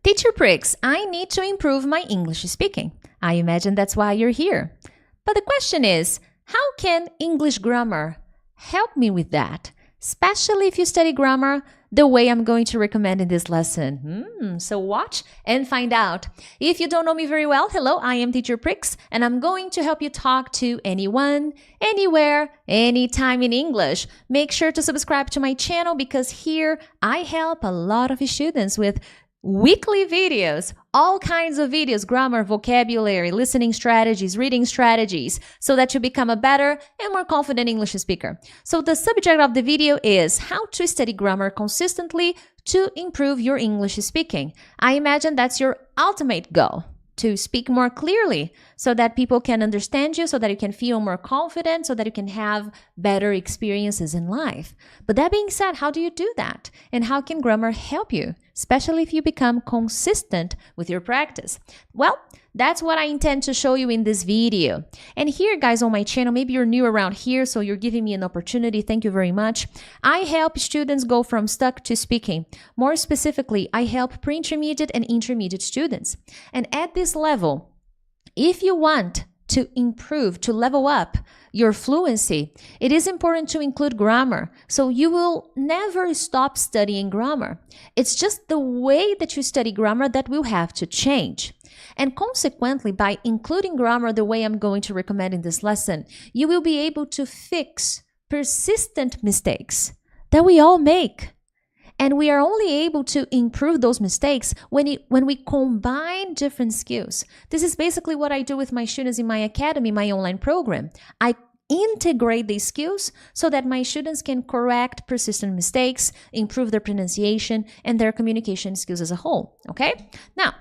Teacher Prix, I need to improve my English speaking. I imagine that's why you're here. But the question is, how can English grammar help me with that? Especially if you study grammar the way I'm going to recommend in this lesson. So watch and find out. If you don't know me very well, hello, I am Teacher Prix, and I'm going to help you talk to anyone, anywhere, anytime in English. Make sure to subscribe to my channel because here I help a lot of students with weekly videos, all kinds of videos, grammar, vocabulary, listening strategies, reading strategies, so that you become a better and more confident English speaker. So the subject of the video is how to study grammar consistently to improve your English speaking. I imagine that's your ultimate goal, to speak more clearly so that people can understand you, so that you can feel more confident, so that you can have better experiences in life. But that being said, how do you do that? And how can grammar help you, especially if you become consistent with your practice? Well, that's what I intend to show you in this video. And here, guys, on my channel, maybe you're new around here, so you're giving me an opportunity. Thank you very much. I help students go from stuck to speaking. More specifically, I help pre-intermediate and intermediate students. And at this level, if you want to improve, to level up your fluency, it is important to include grammar. So you will never stop studying grammar. It's just the way that you study grammar that will have to change. And consequently, by including grammar the way I'm going to recommend in this lesson, you will be able to fix persistent mistakes that we all make. And we are only able to improve those mistakes when we combine different skills. This is basically what I do with my students in my academy, my online program. I integrate these skills so that my students can correct persistent mistakes, improve their pronunciation, and their communication skills as a whole, okay? Now,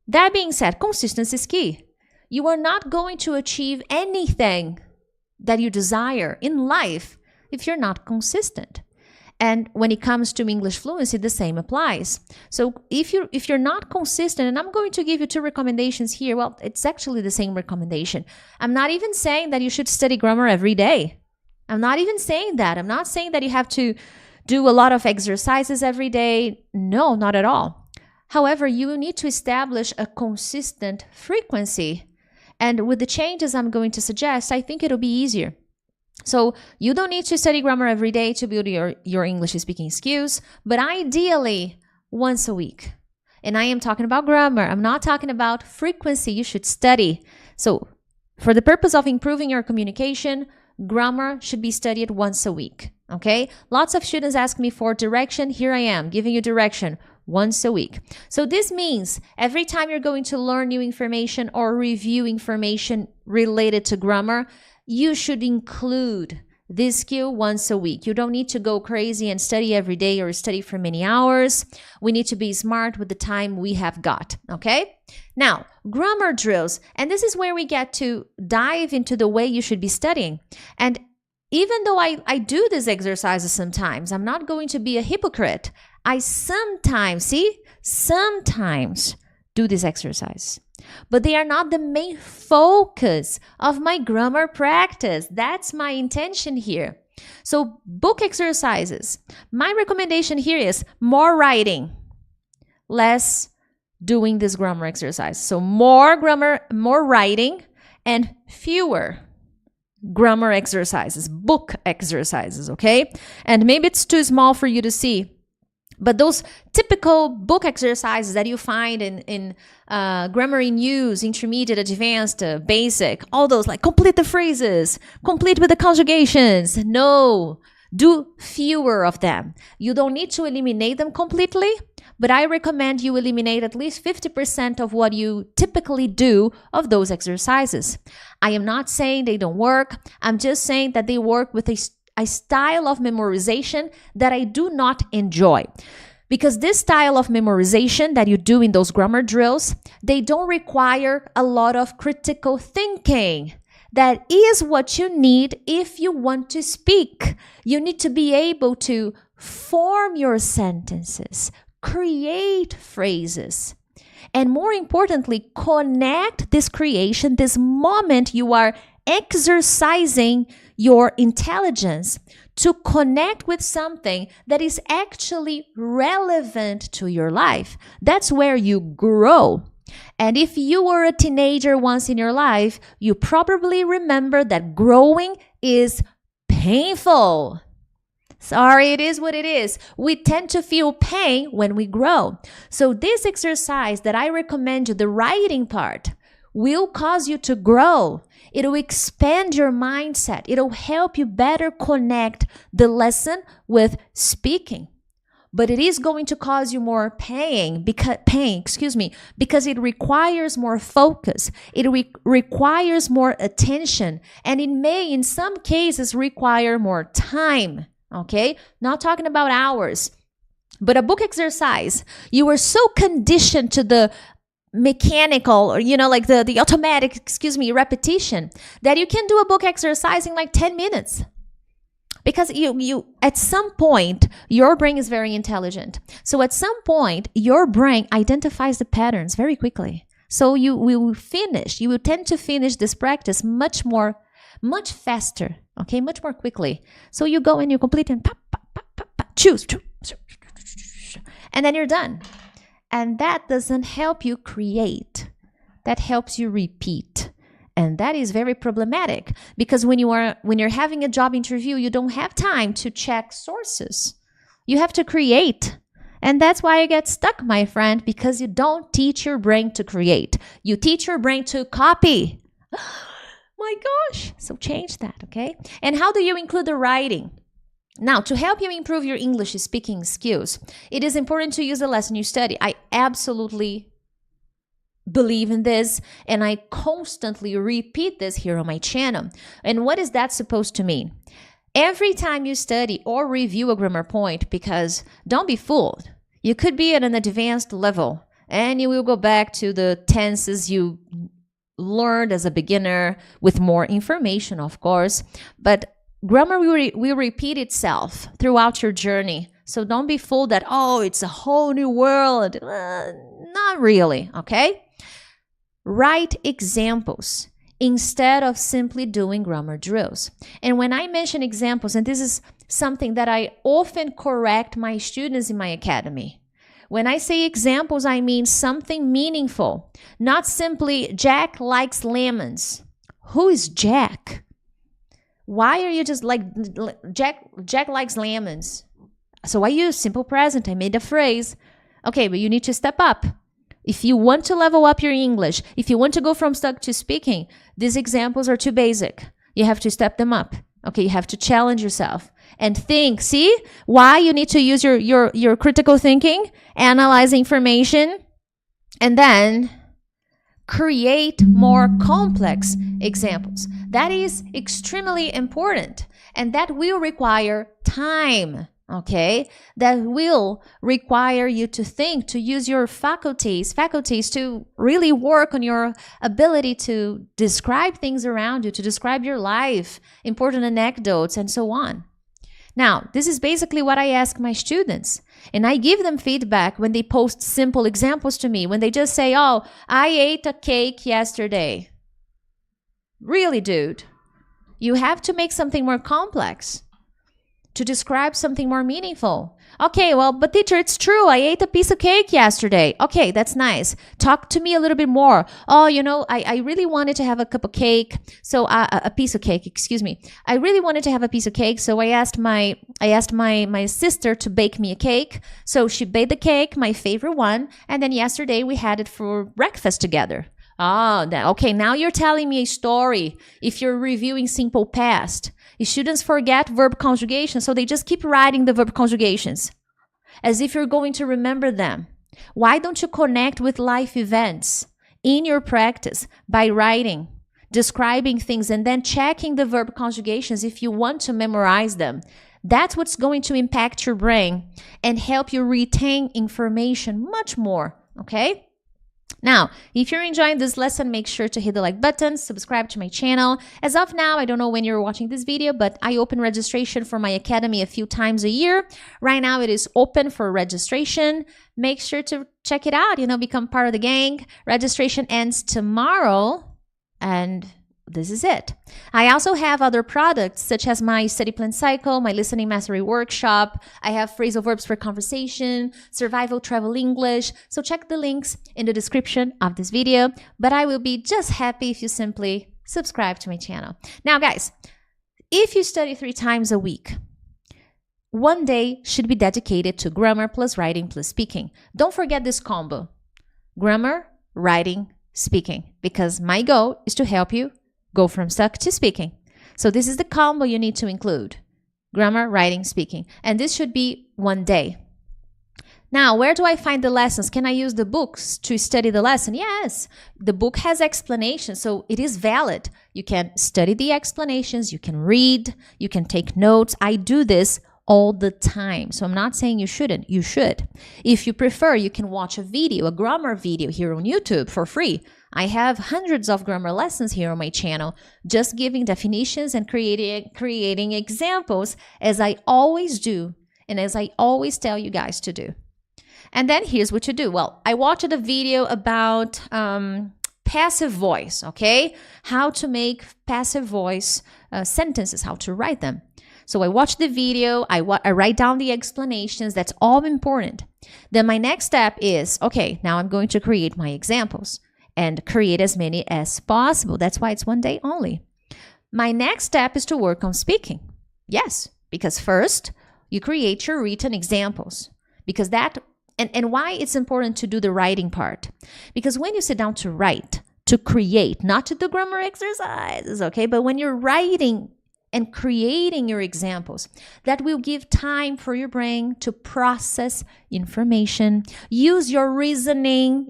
that being said, consistency is key. You are not going to achieve anything that you desire in life if you're not consistent. And when it comes to English fluency, the same applies. So if you're not consistent, and I'm going to give you two recommendations here, well, it's actually the same recommendation. I'm not even saying that you should study grammar every day. I'm not even saying that. I'm not saying that you have to do a lot of exercises every day. No, not at all. However, you will need to establish a consistent frequency. And with the changes I'm going to suggest, I think it'll be easier. So you don't need to study grammar every day to build your English speaking skills, but ideally once a week. And I am talking about grammar. I'm not talking about frequency. You should study. So for the purpose of improving your communication, grammar should be studied once a week. Okay? Lots of students ask me for direction. Here I am giving you direction once a week. So this means every time you're going to learn new information or review information related to grammar, you should include this skill once a week. You don't need to go crazy and study every day or study for many hours. We need to be smart with the time we have got, okay? Now, grammar drills, and this is where we get to dive into the way you should be studying. And even though I do these exercises sometimes, I'm not going to be a hypocrite. I sometimes do this exercise. But they are not the main focus of my grammar practice. That's my intention here. So book exercises. My recommendation here is more writing, less doing this grammar exercise. So more grammar, more writing, and fewer grammar exercises, book exercises, okay? And maybe it's too small for you to see. But those typical book exercises that you find in Grammar in Use, Intermediate, Advanced, Basic, all those, like complete the phrases, complete with the conjugations. No, do fewer of them. You don't need to eliminate them completely, but I recommend you eliminate at least 50% of what you typically do of those exercises. I am not saying they don't work. I'm just saying that they work with a style of memorization that I do not enjoy. Because this style of memorization that you do in those grammar drills, they don't require a lot of critical thinking. That is what you need if you want to speak. You need to be able to form your sentences, create phrases, and more importantly, connect this creation, this moment you are exercising your intelligence to connect with something that is actually relevant to your life. That's where you grow. And if you were a teenager once in your life, you probably remember that growing is painful. Sorry, it is what it is. We tend to feel pain when we grow. So this exercise that I recommend you, the writing part, will cause you to grow. It'll expand your mindset. It'll help you better connect the lesson with speaking. But it is going to cause you more pain because it requires more focus. It requires more attention, and it may, in some cases, require more time. Okay? Not talking about hours, but a book exercise. You are so conditioned to the mechanical, or like the automatic, repetition, that you can do a book exercise in like 10 minutes. Because you at some point, your brain is very intelligent. So at some point, your brain identifies the patterns very quickly. So you will tend to finish this practice much faster, okay? Much more quickly. So you go and you complete and choose, and then you're done. And that doesn't help you create. That helps you repeat. And that is very problematic, because when you're having a job interview, you don't have time to check sources. You have to create. And that's why you get stuck, my friend, because you don't teach your brain to create. You teach your brain to copy. My gosh. So change that, okay? And how do you include the writing? Now, to help you improve your English speaking skills, it is important to use the lesson you study. I absolutely believe in this, and I constantly repeat this here on my channel. And what is that supposed to mean? Every time you study or review a grammar point, because don't be fooled, you could be at an advanced level and you will go back to the tenses you learned as a beginner with more information, of course, but grammar will repeat itself throughout your journey. So don't be fooled that, it's a whole new world. Not really, okay? Write examples instead of simply doing grammar drills. And when I mention examples, and this is something that I often correct my students in my academy, when I say examples, I mean something meaningful, not simply Jack likes lemons. Who is Jack? Why are you just like Jack likes lemons? So I use simple present. I made a phrase. Okay, but you need to step up. If you want to level up your English, if you want to go from stuck to speaking, these examples are too basic. You have to step them up. Okay, you have to challenge yourself and think. See why you need to use your critical thinking, analyze information, and then create more complex examples. That is extremely important, and that will require time. Okay, that will require you to think, to use your faculties to really work on your ability to describe things around you, to describe your life, important anecdotes, and so on. Now, this is basically what I ask my students, and I give them feedback when they post simple examples to me, when they just say, I ate a cake yesterday. Really, dude? You have to make something more complex to describe something more meaningful. Okay, well, but teacher, it's true. I ate a piece of cake yesterday. Okay, that's nice. Talk to me a little bit more. I really wanted to have a cup of cake. So a piece of cake, excuse me. I really wanted to have a piece of cake. So I asked my sister to bake me a cake. So she baked the cake, my favorite one. And then yesterday we had it for breakfast together. Okay, now you're telling me a story. If you're reviewing simple past, students forget verb conjugation, so they just keep writing the verb conjugations as if you're going to remember them. Why don't you connect with life events in your practice by writing, describing things, and then checking the verb conjugations if you want to memorize them? That's what's going to impact your brain and help you retain information much more, okay? Now, if you're enjoying this lesson, make sure to hit the like button, subscribe to my channel. As of now, I don't know when you're watching this video, but I open registration for my academy a few times a year. Right now, it is open for registration. Make sure to check it out, become part of the gang. Registration ends tomorrow, and this is it. I also have other products such as my study plan cycle, my listening mastery workshop. I have phrasal verbs for conversation, survival travel English. So check the links in the description of this video. But I will be just happy if you simply subscribe to my channel. Now, guys, if you study 3 times a week, one day should be dedicated to grammar plus writing plus speaking. Don't forget this combo: grammar, writing, speaking, because my goal is to help you go from stuck to speaking. So this is the combo you need to include: grammar, writing, speaking. And this should be one day. Now, where do I find the lessons? Can I use the books to study the lesson? Yes, the book has explanations, so it is valid. You can study the explanations, you can read, you can take notes. I do this all the time. So I'm not saying you shouldn't. You should. If you prefer, you can watch a video, a grammar video here on YouTube for free. I have hundreds of grammar lessons here on my channel, just giving definitions and creating examples, as I always do and as I always tell you guys to do. And then here's what you do. Well, I watched a video about passive voice, okay? How to make passive voice sentences, how to write them. So I watch the video, I write down the explanations. That's all important. Then my next step is, okay, now I'm going to create my examples and create as many as possible. That's why it's one day only. My next step is to work on speaking. Yes, because first you create your written examples. Because that, and why it's important to do the writing part. Because when you sit down to write, to create, not to do grammar exercises, okay? But when you're writing and creating your examples, that will give time for your brain to process information, use your reasoning,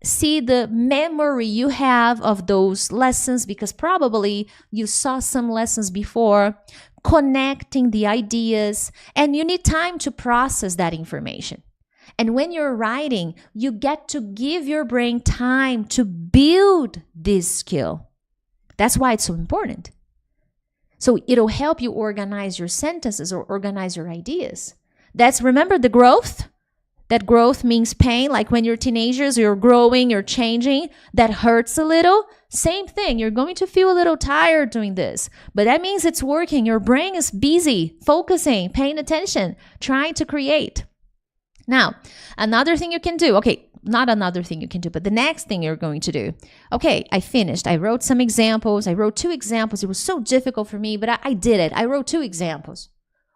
see the memory you have of those lessons, because probably you saw some lessons before, connecting the ideas, and you need time to process that information. And when you're writing, you get to give your brain time to build this skill. That's why it's so important. So it'll help you organize your sentences or organize your ideas. Remember the growth? That growth means pain, like when you're teenagers, you're growing, you're changing, that hurts a little. Same thing, you're going to feel a little tired doing this, but that means it's working. Your brain is busy, focusing, paying attention, trying to create. Now, another thing you can do, okay, not another thing you can do, but the next thing you're going to do. Okay, I finished. I wrote some examples. I wrote 2 examples. It was so difficult for me, but I did it. I wrote 2 examples.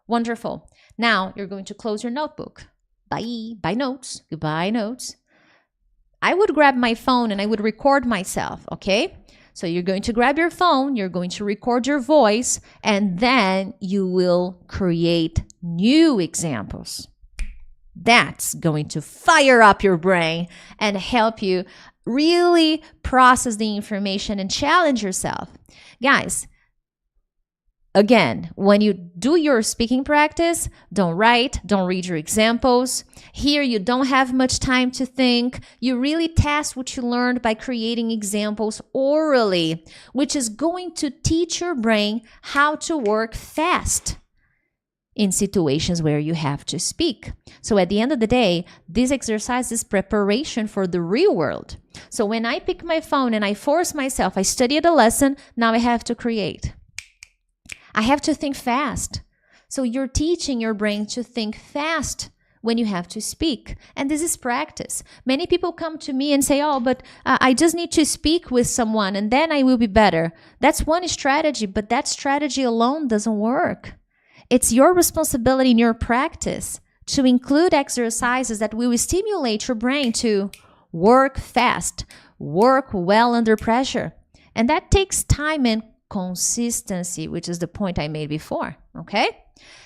Wonderful. Now you're going to close your notebook. Bye notes. Goodbye notes. I would grab my phone and I would record myself, okay? So you're going to grab your phone, you're going to record your voice, and then you will create new examples. That's going to fire up your brain and help you really process the information and challenge yourself. Guys, again, when you do your speaking practice, don't write, don't read your examples. Here, you don't have much time to think. You really test what you learned by creating examples orally, which is going to teach your brain how to work fast in situations where you have to speak. So at the end of the day, this exercise is preparation for the real world. So when I pick my phone and I force myself, I studied a lesson, now I have to create. I have to think fast. So you're teaching your brain to think fast when you have to speak. And this is practice. Many people come to me and say, oh, but I just need to speak with someone and then I will be better. That's one strategy, but that strategy alone doesn't work. It's your responsibility in your practice to include exercises that will stimulate your brain to work fast, work well under pressure. And that takes time and consistency, which is the point I made before, okay?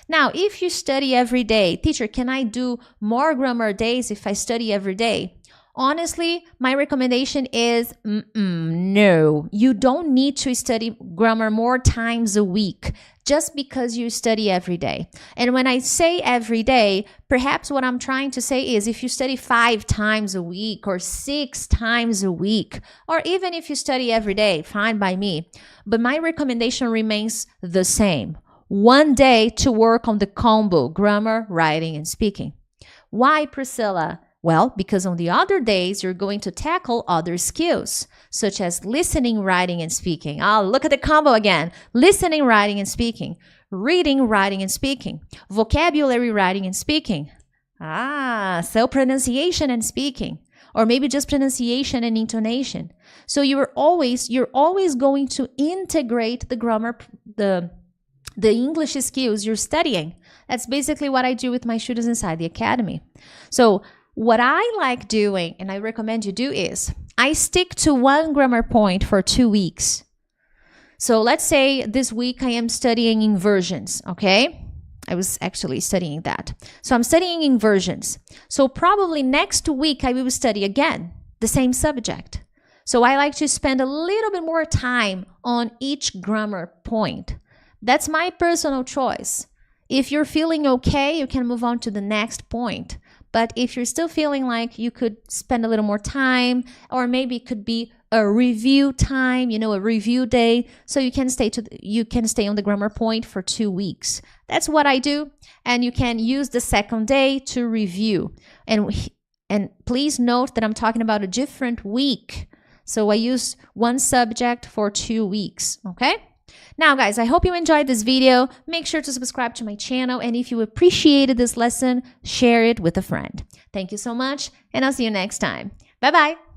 Now, if you study every day, teacher, can I do more grammar days if I study every day? Honestly, my recommendation is no. You don't need to study grammar more times a week just because you study every day. And when I say every day, perhaps what I'm trying to say is if you study 5 times a week or 6 times a week, or even if you study every day, fine by me. But my recommendation remains the same. One day to work on the combo, grammar, writing, and speaking. Why, Priscilla? Well, because on the other days, you're going to tackle other skills, such as listening, writing, and speaking. Oh, look at the combo again. Listening, writing, and speaking. Reading, writing, and speaking. Vocabulary, writing, and speaking. So pronunciation and speaking. Or maybe just pronunciation and intonation. So you're always going to integrate the grammar, the English skills you're studying. That's basically what I do with my students inside the academy. So what I like doing, and I recommend you do, is I stick to one grammar point for 2 weeks. So let's say this week I am studying inversions, okay? I was actually studying that. So I'm studying inversions. So probably next week I will study again the same subject. So I like to spend a little bit more time on each grammar point. That's my personal choice. If you're feeling okay, you can move on to the next point. But if you're still feeling like you could spend a little more time, or maybe it could be a review time, a review day, so you can stay on the grammar point for 2 weeks. That's what I do, and you can use the second day to review. And please note that I'm talking about a different week. So I use one subject for 2 weeks, okay? Now, guys, I hope you enjoyed this video. Make sure to subscribe to my channel, and if you appreciated this lesson, share it with a friend. Thank you so much, and I'll see you next time. Bye-bye.